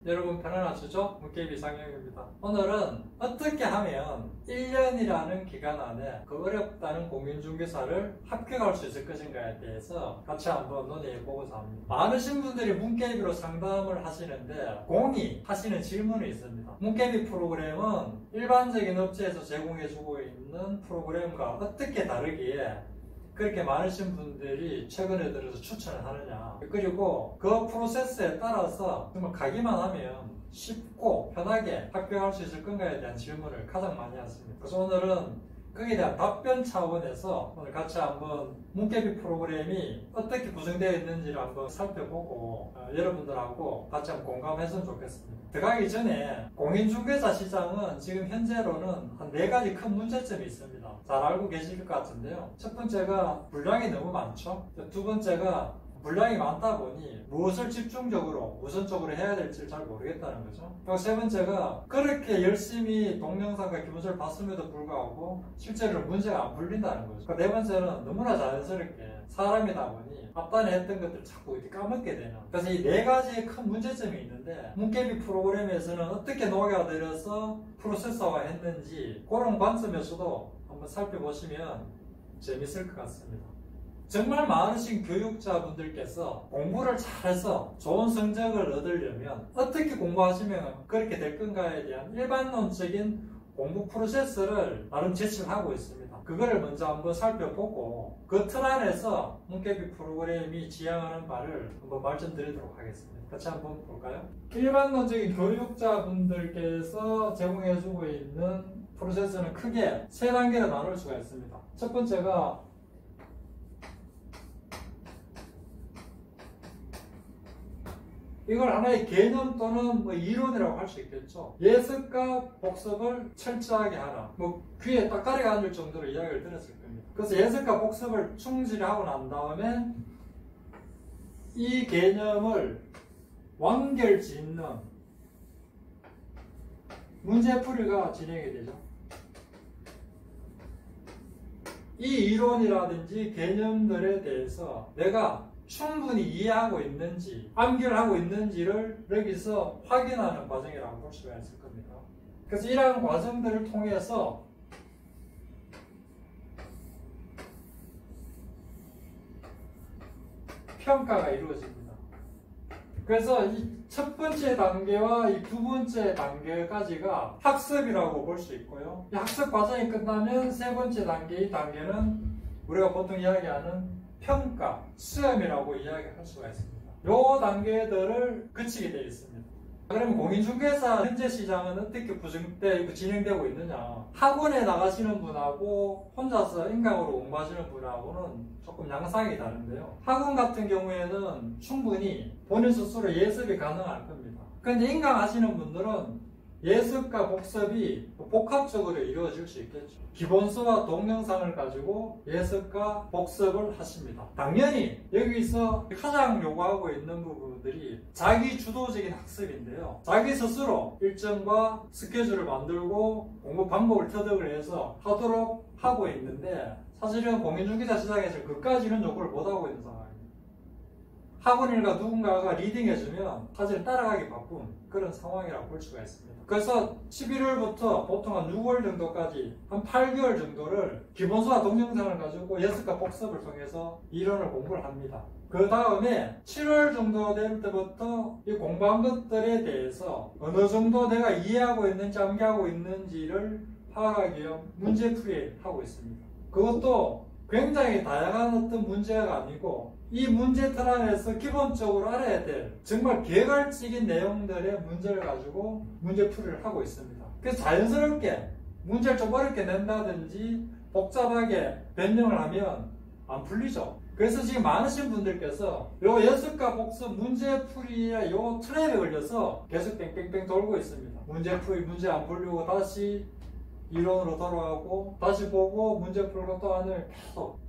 여러분 편안하시죠? 문게임 이상형입니다. 오늘은 어떻게 하면 1년이라는 기간 안에 그 어렵다는 공인중개사를 합격할 수 있을 것인가에 대해서 같이 한번 논의해 보고자 합니다. 많으신 분들이 문게임으로 상담을 하시는데 하시는 질문이 있습니다. 문게임 프로그램은 일반적인 업체에서 제공해주고 있는 프로그램과 어떻게 다르기에 그렇게 많으신 분들이 최근에 들어서 추천을 하느냐, 그리고 그 프로세스에 따라서 정말 가기만 하면 쉽고 편하게 합격할 수 있을 건가에 대한 질문을 가장 많이 하십니다. 그래서 오늘은 거기에 대한 답변 차원에서 오늘 같이 한번 문게임 프로그램이 어떻게 구성되어 있는지를 한번 살펴보고 여러분들하고 같이 한번 공감했으면 좋겠습니다. 들어가기 전에 공인중개사 시장은 지금 현재로는 한 4가지 큰 문제점이 있습니다. 잘 알고 계실 것 같은데요. 첫 번째가 분량이 너무 많죠. 두 번째가 분량이 많다 보니 무엇을 집중적으로 우선적으로 해야 될지 잘 모르겠다는 거죠. 그리고 세 번째가 그렇게 열심히 동영상과 기본서를 봤음에도 불구하고 실제로 문제가 안 풀린다는 거죠. 네 번째는 너무나 자연스럽게 사람이다 보니 앞단에 했던 것들을 자꾸 까먹게 되는, 그래서 이 4가지의 큰 문제점이 있는데 문게임 프로그램에서는 어떻게 녹여들여서 프로세서화 했는지 그런 관점에서도 한번 살펴보시면 재밌을 것 같습니다. 정말 많으신 교육자분들께서 공부를 잘해서 좋은 성적을 얻으려면 어떻게 공부하시면 그렇게 될 건가에 대한 일반론적인 공부 프로세스를 나름 제시를 하고 있습니다. 그거를 먼저 한번 살펴보고 그 틀 안에서 문게임 프로그램이 지향하는 바를 한번 말씀드리도록 하겠습니다. 같이 한번 볼까요? 일반론적인 교육자분들께서 제공해주고 있는 프로세스는 크게 3단계로 나눌 수가 있습니다. 첫 번째가 이걸 하나의 개념 또는 이론이라고 할 수 있겠죠. 예습과 복습을 철저하게 하라. 귀에 딱 가래가 앉을 정도로 이야기를 들었을 겁니다. 그래서 예습과 복습을 충실히 하고 난 다음에 이 개념을 완결짓는 문제풀이가 진행이 되죠. 이 이론이라든지 개념들에 대해서 내가 충분히 이해하고 있는지, 암기를 하고 있는지를 여기서 확인하는 과정이라고 볼 수가 있을 겁니다. 그래서 이러한 과정들을 통해서 평가가 이루어집니다. 그래서 이 첫 번째 단계와 이 두 번째 단계까지가 학습이라고 볼 수 있고요. 이 학습 과정이 끝나면 세 번째 단계, 이 단계는 우리가 보통 이야기하는 평가, 시험이라고 이야기할 수가 있습니다. 이 단계들을 거치게 되어 있습니다. 그러면 공인중개사 현재 시장은 어떻게 진행되고 있느냐? 학원에 나가시는 분하고 혼자서 인강으로 공부하시는 분하고는 조금 양상이 다른데요. 학원 같은 경우에는 충분히 본인 스스로 예습이 가능할 겁니다. 그런데 인강 하시는 분들은 예습과 복습이 복합적으로 이루어질 수 있겠죠. 기본서와 동영상을 가지고 예습과 복습을 하십니다. 당연히 여기서 가장 요구하고 있는 부분들이 자기 주도적인 학습인데요. 자기 스스로 일정과 스케줄을 만들고 공부 방법을 터득을 해서 하도록 하고 있는데 사실은 공인중개사 시장에서 그까지는 요구를 못하고 있는 상황입니다. 학원일가 누군가가 리딩해주면 사실 따라가기 바쁜 그런 상황이라고 볼 수가 있습니다. 그래서 11월부터 보통 한 6월 정도까지 한 8개월 정도를 기본서와 동영상을 가지고 예습과 복습을 통해서 이론을 공부를 합니다. 그 다음에 7월 정도 될 때부터 이 공부한 것들에 대해서 어느 정도 내가 이해하고 있는지 암기하고 있는지를 파악하기 위한 문제풀이를 하고 있습니다. 그것도 굉장히 다양한 어떤 문제가 아니고 이 문제 틀 안에서 기본적으로 알아야 될 정말 개괄적인 내용들의 문제를 가지고 문제풀이를 하고 있습니다. 그래서 자연스럽게 문제를 좀 어렵게 낸다든지 복잡하게 변형을 하면 안 풀리죠. 그래서 지금 많으신 분들께서 요 예습과 복습 문제풀이의 요 트랩에 걸려서 계속 뺑뺑뺑 돌고 있습니다. 문제풀이 문제 안 풀리고 다시 이론으로 돌아가고 다시 보고 문제 풀고 또 하는 계속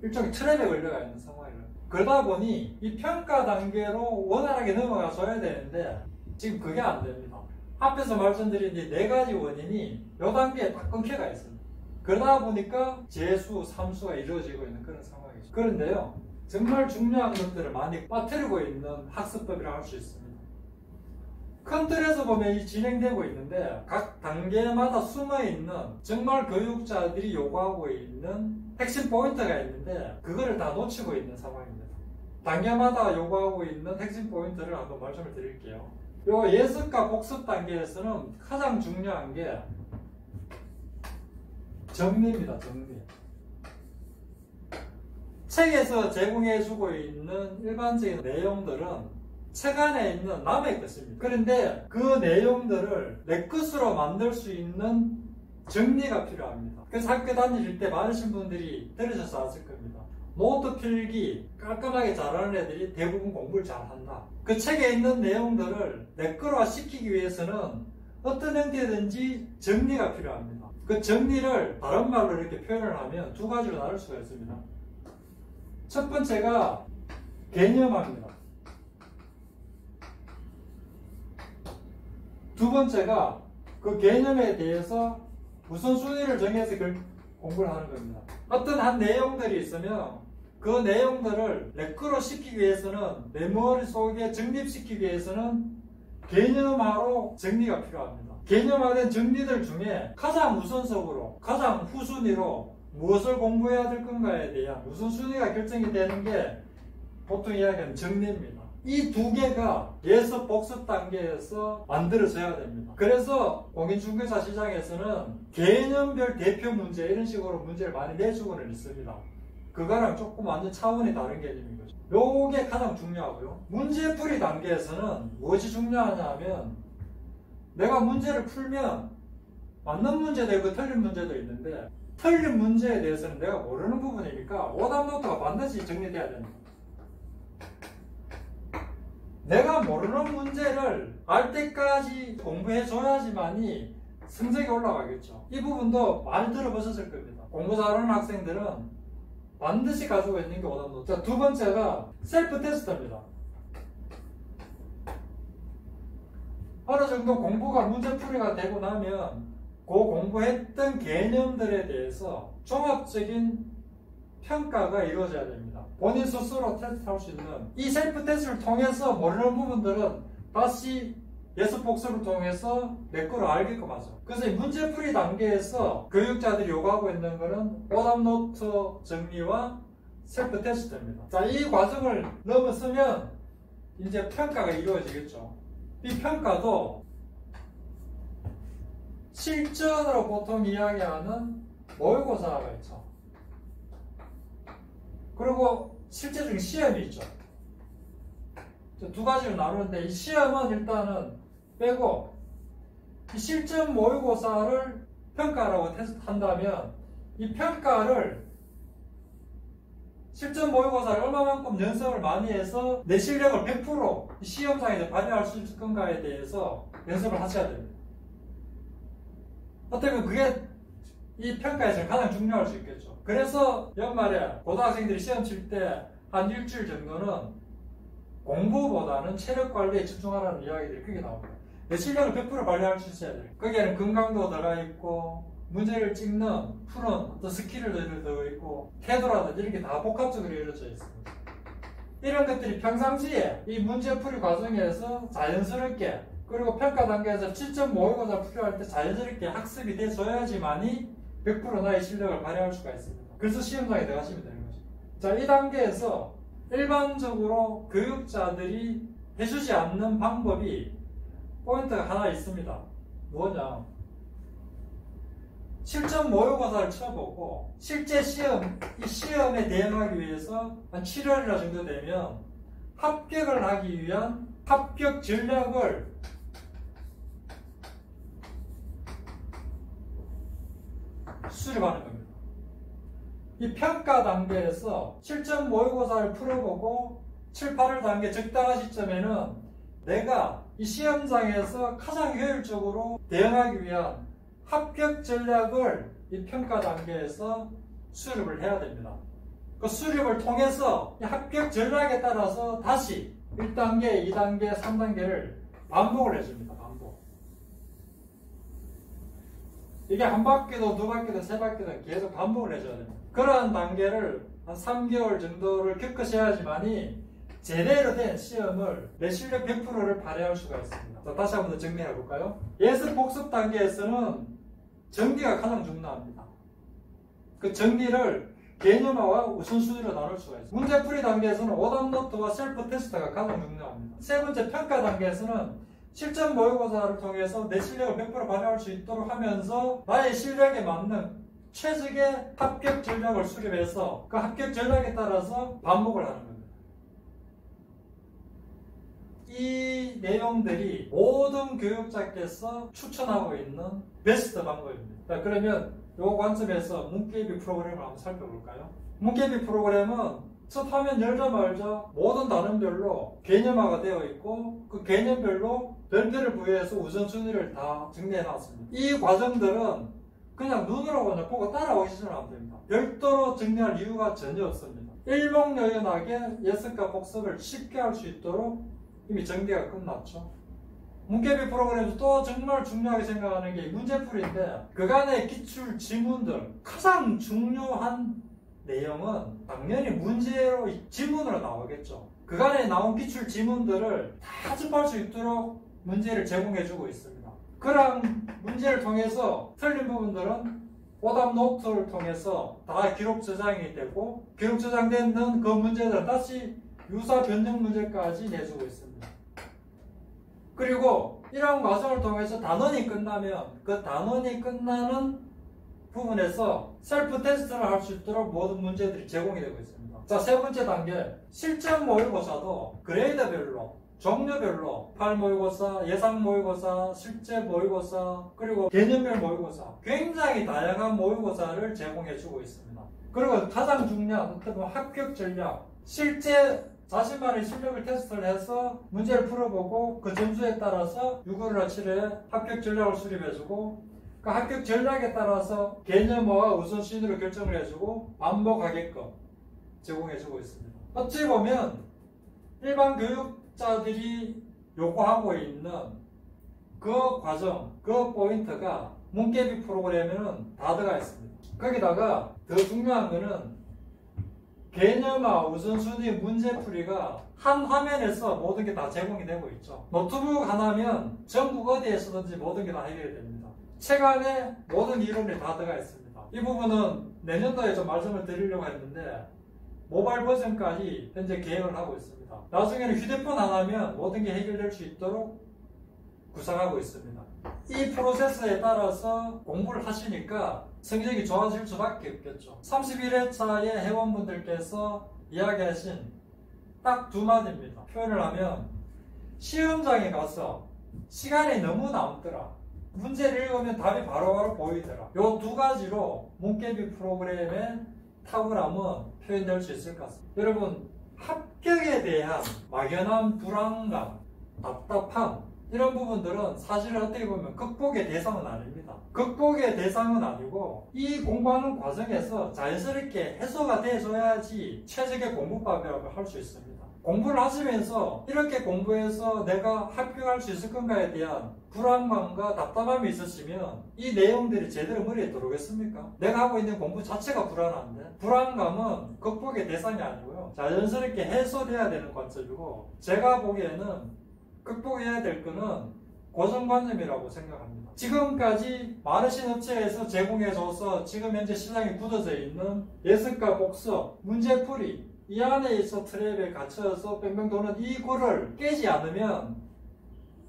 일종의 트랩에 걸려가 있는 상황이에요. 그러다 보니 이 평가 단계로 원활하게 넘어가 줘야 되는데 지금 그게 안 됩니다. 앞에서 말씀드린 이 4가지 원인이 이 단계에 딱 끊겨가 있습니다. 그러다 보니까 재수, 삼수가 이루어지고 있는 그런 상황이죠. 그런데요, 정말 중요한 것들을 많이 빠뜨리고 있는 학습법이라고 할 수 있습니다. 큰 틀에서 보면 이 진행되고 있는데 각 단계마다 숨어있는 정말 교육자들이 요구하고 있는 핵심 포인트가 있는데 그거를 다 놓치고 있는 상황입니다. 단계마다 요구하고 있는 핵심 포인트를 한번 말씀을 드릴게요. 요 예습과 복습 단계에서는 가장 중요한 게 정리입니다. 정리. 책에서 제공해주고 있는 일반적인 내용들은 책 안에 있는 남의 것입니다. 그런데 그 내용들을 내 것으로 만들 수 있는 정리가 필요합니다. 그래서 학교 다니실 때 많으신 분들이 들으셔서 아실 겁니다. 노트 필기 깔끔하게 잘하는 애들이 대부분 공부를 잘한다. 그 책에 있는 내용들을 내 거로 시키기 위해서는 어떤 형태든지 정리가 필요합니다. 그 정리를 다른 말로 이렇게 표현을 하면 두 가지로 나눌 수가 있습니다. 첫 번째가 개념화입니다. 두 번째가 그 개념에 대해서 우선순위를 정해서 공부를 하는 겁니다. 어떤 한 내용들이 있으면 그 내용들을 내 거로 시키기 위해서는 내 머릿속에 정립시키기 위해서는 개념화로 정리가 필요합니다. 개념화된 정리들 중에 가장 우선적으로 가장 후순위로 무엇을 공부해야 될 건가에 대한 우선순위가 결정이 되는 게 보통 이야기하는 정리입니다. 이 두 개가 예습 복습 단계에서 만들어져야 됩니다. 그래서 공인중개사 시장에서는 개념별 대표 문제 이런 식으로 문제를 많이 내주고는 있습니다. 그거랑 조금 완전 차원이 다른 개념인 거죠. 요게 가장 중요하고요. 문제풀이 단계에서는 무엇이 중요하냐 하면 내가 문제를 풀면 맞는 문제도 있고 틀린 문제도 있는데 틀린 문제에 대해서는 내가 모르는 부분이니까 오답 노트가 반드시 정리돼야 됩니다. 내가 모르는 문제를 알 때까지 공부해줘야지만이 성적이 올라가겠죠. 이 부분도 많이 들어보셨을 겁니다. 공부 잘하는 학생들은 반드시 가지고 있는 게 오답 노트. 자, 두 번째가 셀프 테스트입니다. 어느 정도 공부가 문제풀이가 되고 나면 그 공부했던 개념들에 대해서 종합적인 평가가 이루어져야 됩니다. 본인 스스로 테스트할 수 있는 이 셀프 테스트를 통해서 모르는 부분들은 다시 예습 복습을 통해서 내 거로 알게끔 하죠. 그래서 이 문제풀이 단계에서 교육자들이 요구하고 있는 것은 오답 노트 정리와 셀프 테스트입니다. 자, 이 과정을 넘어서면 이제 평가가 이루어지겠죠. 이 평가도 실전으로 보통 이야기하는 모의고사가 있죠. 그리고 실제적인 시험이 있죠. 두 가지로 나누는데 이 시험은 일단은 빼고 이 실전 모의고사를 평가라고 한다면 이 평가를 실전 모의고사를 얼마만큼 연습을 많이 해서 내 실력을 100% 시험장에서 발휘할 수 있을 건가에 대해서 연습을 하셔야 됩니다. 어떻게 보면 그게 이 평가에서 가장 중요할 수 있겠죠. 그래서 연말에 고등학생들이 시험 칠 때 한 일주일 정도는 공부보다는 체력 관리에 집중하라는 이야기들이 크게 나옵니다. 내 실력을 100% 발휘할 수 있어야 돼요. 거기에는 건강도 들어가 있고 문제를 찍는 푸는 어떤 스킬을 들어 있고 태도라든지 이렇게 다 복합적으로 이루어져 있습니다. 이런 것들이 평상시에 이 문제풀이 과정에서 자연스럽게 그리고 평가 단계에서 실전 모의고사 풀이할 때 자연스럽게 학습이 돼줘야지만이 100% 나의 실력을 발휘할 수가 있습니다. 그래서 시험장에 들어가시면 되는 거죠. 자, 이 단계에서 일반적으로 교육자들이 해주지 않는 방법이 포인트가 하나 있습니다. 뭐냐? 실전 모의고사를 쳐보고 실제 시험, 이 시험에 대응하기 위해서 한 7월이나 정도 되면 합격을 하기 위한 합격 전략을 수립하는 겁니다. 이 평가 단계에서 실전 모의고사를 풀어보고 7, 8월 단계 적당한 시점에는 내가 이 시험장에서 가장 효율적으로 대응하기 위한 합격 전략을 이 평가 단계에서 수립을 해야 됩니다. 그 수립을 통해서 이 합격 전략에 따라서 다시 1단계, 2단계, 3단계를 반복을 해줍니다. 반복. 이게 한 바퀴도 두 바퀴도 세 바퀴도 계속 반복을 해줘야 됩니다. 그러한 단계를 한 3개월 정도를 겪으셔야지만이 제대로 된 시험을 내 실력 100%를 발휘할 수가 있습니다. 자, 다시 한번 더 정리해 볼까요? 예습 복습 단계에서는 정리가 가장 중요합니다. 그 정리를 개념화와 우선순위로 나눌 수가 있습니다. 문제풀이 단계에서는 오답 노트와 셀프 테스트가 가장 중요합니다. 세 번째 평가 단계에서는 실전 모의고사를 통해서 내 실력을 100% 발휘할 수 있도록 하면서 나의 실력에 맞는 최적의 합격 전략을 수립해서 그 합격 전략에 따라서 반복을 하는 겁니다. 이 내용들이 모든 교육자께서 추천하고 있는 베스트 방법입니다. 자, 그러면 이 관점에서 문케이비 프로그램을 한번 살펴볼까요? 문케이비 프로그램은 첫 화면 열자마자 모든 단원별로 개념화가 되어 있고 그 개념별로 별표를 부여해서 우선순위를 다 정리해 놨습니다. 이 과정들은 그냥 눈으로 그냥 보고 따라오시면 안 됩니다. 별도로 정리할 이유가 전혀 없습니다. 일목요연하게 예습과 복습을 쉽게 할 수 있도록 이미 정리가 끝났죠. 문케이비 프로그램에서 또 정말 중요하게 생각하는 게 문제풀이인데 그간의 기출 지문들 가장 중요한 내용은 당연히 문제로 지문으로 나오겠죠. 그간에 나온 기출 지문들을 다 접할 수 있도록 문제를 제공해주고 있습니다. 그런 문제를 통해서 틀린 부분들은 오답 노트를 통해서 다 기록 저장이 되고 기록 저장된 그 문제들은 다시 유사 변형 문제까지 내주고 있습니다. 그리고 이런 과정을 통해서 단원이 끝나면 그 단원이 끝나는 부분에서 셀프 테스트를 할 수 있도록 모든 문제들이 제공이 되고 있습니다. 자, 세 번째 단계 실전 모의고사도 그레이드별로 종류별로 8 모의고사, 예상 모의고사, 실제 모의고사 그리고 개념별 모의고사 굉장히 다양한 모의고사를 제공해주고 있습니다. 그리고 가장 중요한 어떻게 보면 합격 전략 실제 자신만의 실력을 테스트를 해서 문제를 풀어보고 그 점수에 따라서 6월이나 7회 합격 전략을 수립해주고 그 합격 전략에 따라서 개념화와 우선순위로 결정을 해주고 반복하게끔 제공해주고 있습니다. 어찌 보면 일반 교육자들이 요구하고 있는 그 과정, 그 포인트가 문케이비 프로그램에는 다 들어가 있습니다. 거기다가 더 중요한 거는 개념화, 우선순위, 문제풀이가 한 화면에서 모든 게 다 제공이 되고 있죠. 노트북 하나면 전국 어디에서든지 모든 게 다 해결이 됩니다. 책 안에 모든 이론이 다 들어가 있습니다. 이 부분은 내년도에 좀 말씀을 드리려고 했는데 모바일 버전까지 현재 계획을 하고 있습니다. 나중에는 휴대폰 하나면 모든 게 해결될 수 있도록 구상하고 있습니다. 이 프로세스에 따라서 공부를 하시니까 성적이 좋아질 수밖에 없겠죠. 31회차의 회원분들께서 이야기하신 딱 두 마디입니다. 표현을 하면 시험장에 가서 시간이 너무 남더라. 문제를 읽으면 답이 바로바로 보이더라. 이 두 가지로 문케이비 프로그램의 탁월함은 표현될 수 있을 것 같습니다. 여러분 합격에 대한 막연한 불안감, 답답함 이런 부분들은 사실은 어떻게 보면 극복의 대상은 아닙니다. 극복의 대상은 아니고 이 공부하는 과정에서 자연스럽게 해소가 돼줘야지 최적의 공부법이라고 할 수 있습니다. 공부를 하시면서 이렇게 공부해서 내가 합격할 수 있을 건가에 대한 불안감과 답답함이 있으시면 이 내용들이 제대로 머리에 들어오겠습니까? 내가 하고 있는 공부 자체가 불안한데 불안감은 극복의 대상이 아니고요. 자연스럽게 해소돼야 되는 관점이고 제가 보기에는 극복해야 될 거는 고정관념이라고 생각합니다. 지금까지 많으신 업체에서 제공해줘서 지금 현재 시장에 굳어져 있는 예습과 복습, 문제풀이 이 안에 있어 트랩에 갇혀서 뺑뺑 도는 이 굴을 깨지 않으면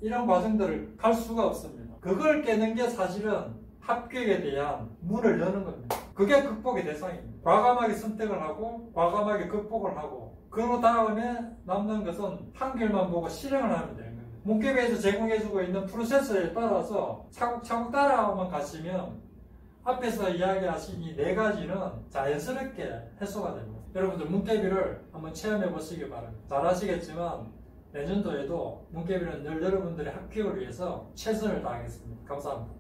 이런 과정들을 갈 수가 없습니다. 그걸 깨는 게 사실은 합격에 대한 문을 여는 겁니다. 그게 극복의 대상입니다. 과감하게 선택을 하고 과감하게 극복을 하고 그 다음에 남는 것은 한결만 보고 실행을 하면 되는 겁니다. 문케이비에서 제공해주고 있는 프로세스에 따라서 차곡차곡 따라만 가시면 앞에서 이야기하신 이 네 가지는 자연스럽게 해소가 됩니다. 여러분들 문케이비를 한번 체험해 보시기 바랍니다. 잘 아시겠지만 내년도에도 문케이비는 늘 여러분들의 합격을 위해서 최선을 다하겠습니다. 감사합니다.